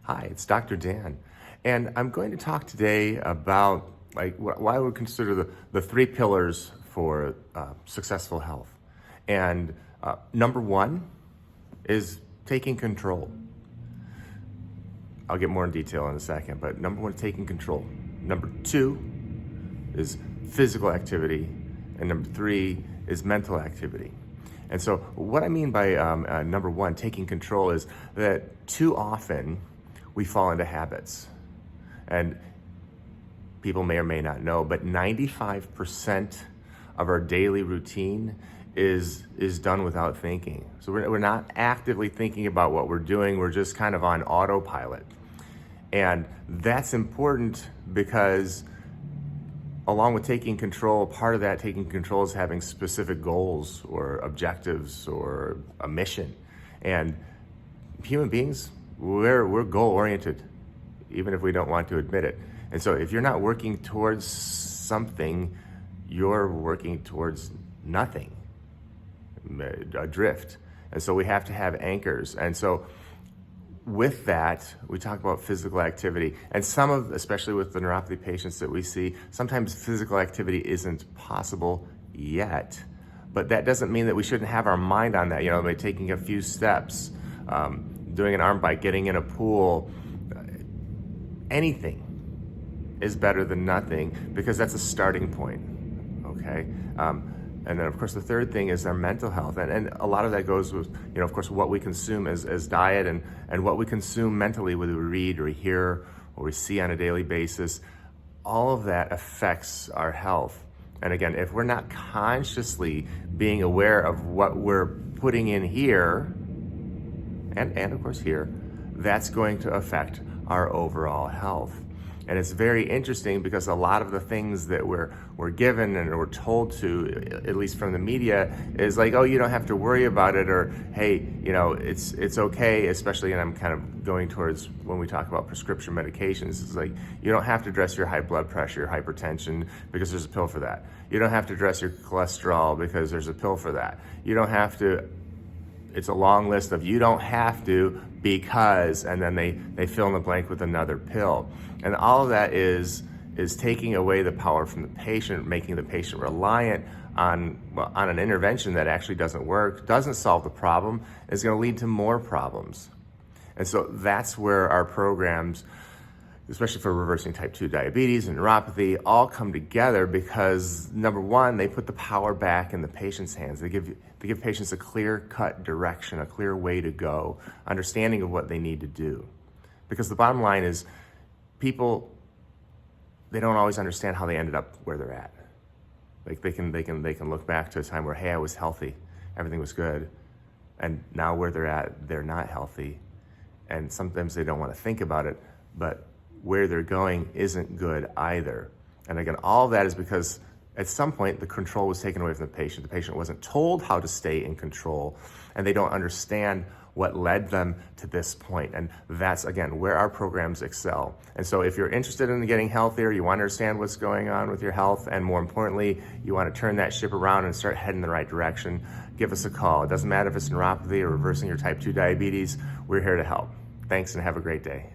Hi, it's Dr. Dan, and I'm going to talk today about what I would consider the three pillars for successful health. And number one is taking control. I'll get more in detail in a second, but number one, taking control. Number two is physical activity, and number three is mental activity. And so what I mean by number one, taking control, is that too often we fall into habits. And people may or may not know, but 95% of our daily routine is done without thinking. So we're not actively thinking about what we're doing. We're just kind of on autopilot. And that's important because along with taking control, part of that taking control is having specific goals or objectives or a mission. And human beings, we're goal-oriented, even if we don't want to admit it. And so if you're not working towards something, you're working towards nothing, adrift. And so we have to have anchors. And so with that, we talk about physical activity. And especially with the neuropathy patients that we see, sometimes physical activity isn't possible yet. But that doesn't mean that we shouldn't have our mind on that, by taking a few steps, doing an arm bike, getting in a pool. Anything is better than nothing because that's a starting point, okay? And then, of course, the third thing is our mental health. And a lot of that goes with, of course, what we consume as diet and what we consume mentally, whether we read or hear or we see on a daily basis. All of that affects our health. And again, if we're not consciously being aware of what we're putting in here, and of course here, that's going to affect our overall health. And it's very interesting because a lot of the things that we're given and we're told to, at least from the media, is like, oh, you don't have to worry about it, or hey, it's okay, especially, and I'm kind of going towards when we talk about prescription medications, it's like, you don't have to address your high blood pressure, your hypertension, because there's a pill for that. You don't have to address your cholesterol because there's a pill for that. You don't have to. It's a long list of you don't have to because, and then they fill in the blank with another pill. And all of that is taking away the power from the patient, making the patient reliant on an intervention that actually doesn't work, doesn't solve the problem, is going to lead to more problems. And so that's where our programs, especially for reversing type 2 diabetes and neuropathy, all come together because, number one, they put the power back in the patient's hands. They give patients a clear-cut direction, a clear way to go, understanding of what they need to do. Because the bottom line is, people, they don't always understand how they ended up where they're at. Like they can look back to a time where, hey, I was healthy, everything was good, and now where they're at, they're not healthy. And sometimes they don't want to think about it, but where they're going isn't good either. And again, all of that is because at some point the control was taken away from the patient. The patient wasn't told how to stay in control, and they don't understand what led them to this point. And that's, again, where our programs excel. And so if you're interested in getting healthier, you want to understand what's going on with your health, and more importantly, you want to turn that ship around and start heading in the right direction, give us a call. It doesn't matter if it's neuropathy or reversing your type 2 diabetes, we're here to help. Thanks and have a great day.